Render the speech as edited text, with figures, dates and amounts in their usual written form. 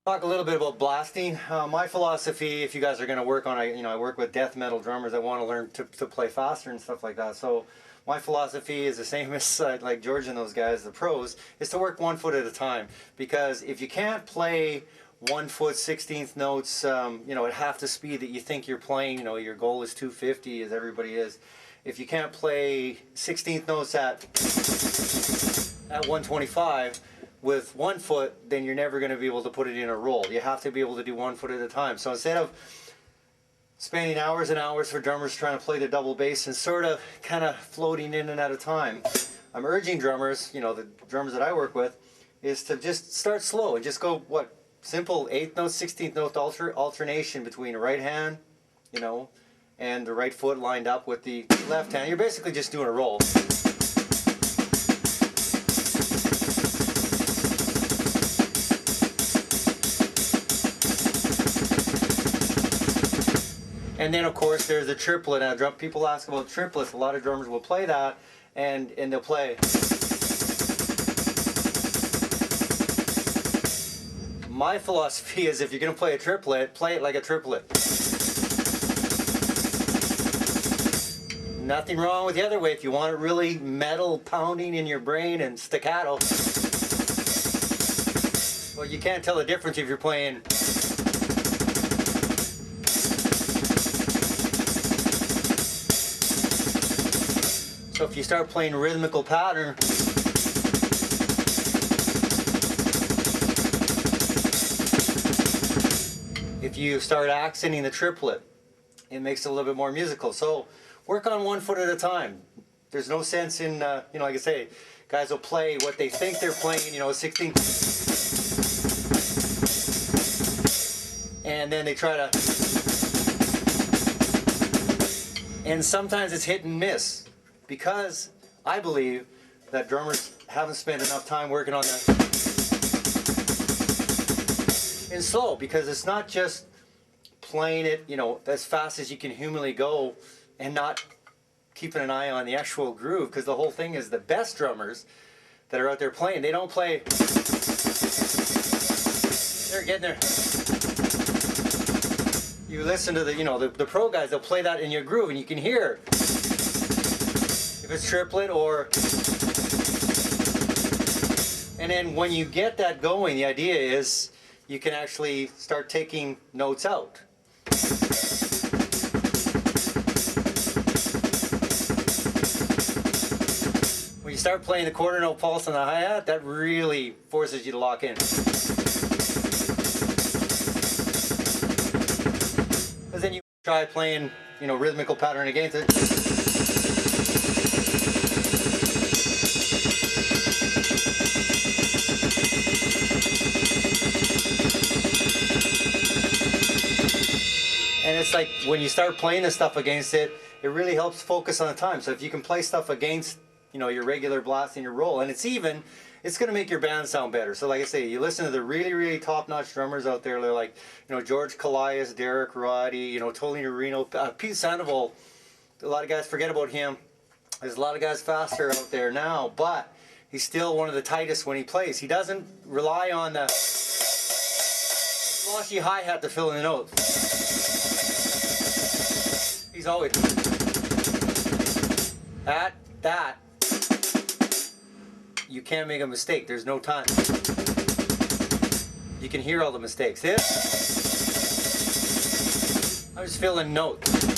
Talk a little bit about blasting. My philosophy, if you guys are going to work on, I work with death metal drummers that want to learn to play faster and stuff like that. So my philosophy is the same as like George and those guys, the pros, is to work 1 foot at a time. Because if you can't play 1 foot 16th notes, at half the speed that you think you're playing, your goal is 250 as everybody is. If you can't play 16th notes at 125, with 1 foot, then you're never going to be able to put it in a roll. You have to be able to do 1 foot at a time. So instead of spending hours and hours for drummers trying to play the double bass and sort of kind of floating in and out of time, I'm urging drummers, the drummers that I work with, is to just start slow and just go, simple 8th note, 16th note alternation between the right hand, and the right foot lined up with the left hand. You're basically just doing a roll. And then of course there's the triplet. Now people ask about triplets. A lot of drummers will play that and they'll play. My philosophy is if you're going to play a triplet, play it like a triplet. Nothing wrong with the other way if you want it really metal pounding in your brain and staccato. Well, you can't tell the difference if you're playing So if you start playing rhythmical pattern, if you start accenting the triplet, it makes it a little bit more musical. So work on 1 foot at a time. There's no sense in, like I say, guys will play what they think they're playing, 16, and then they try to, and sometimes it's hit and miss. Because I believe that drummers haven't spent enough time working on that in slow, because it's not just playing it, as fast as you can humanly go and not keeping an eye on the actual groove, because the whole thing is the best drummers that are out there playing, they don't play, they're getting there. You listen to the pro guys, they'll play that in your groove and you can hear if it's triplet or, and then when you get that going, the idea is you can actually start taking notes out. When you start playing the quarter note pulse on the hi-hat, that really forces you to lock in. Because then you try playing, rhythmical pattern against it. And it's like when you start playing the stuff against it, it really helps focus on the time. So if you can play stuff against, your regular blast and your roll, and it's even, it's going to make your band sound better. So like I say, you listen to the really, really top-notch drummers out there. They're like, George Callias, Derek Roddy, Tony Reno, Pete Sandoval. A lot of guys forget about him. There's a lot of guys faster out there now, but he's still one of the tightest when he plays. He doesn't rely on the sloshy hi-hat to fill in the notes. He's always at that. You can't make a mistake. There's no time. You can hear all the mistakes. This, I'm just filling notes.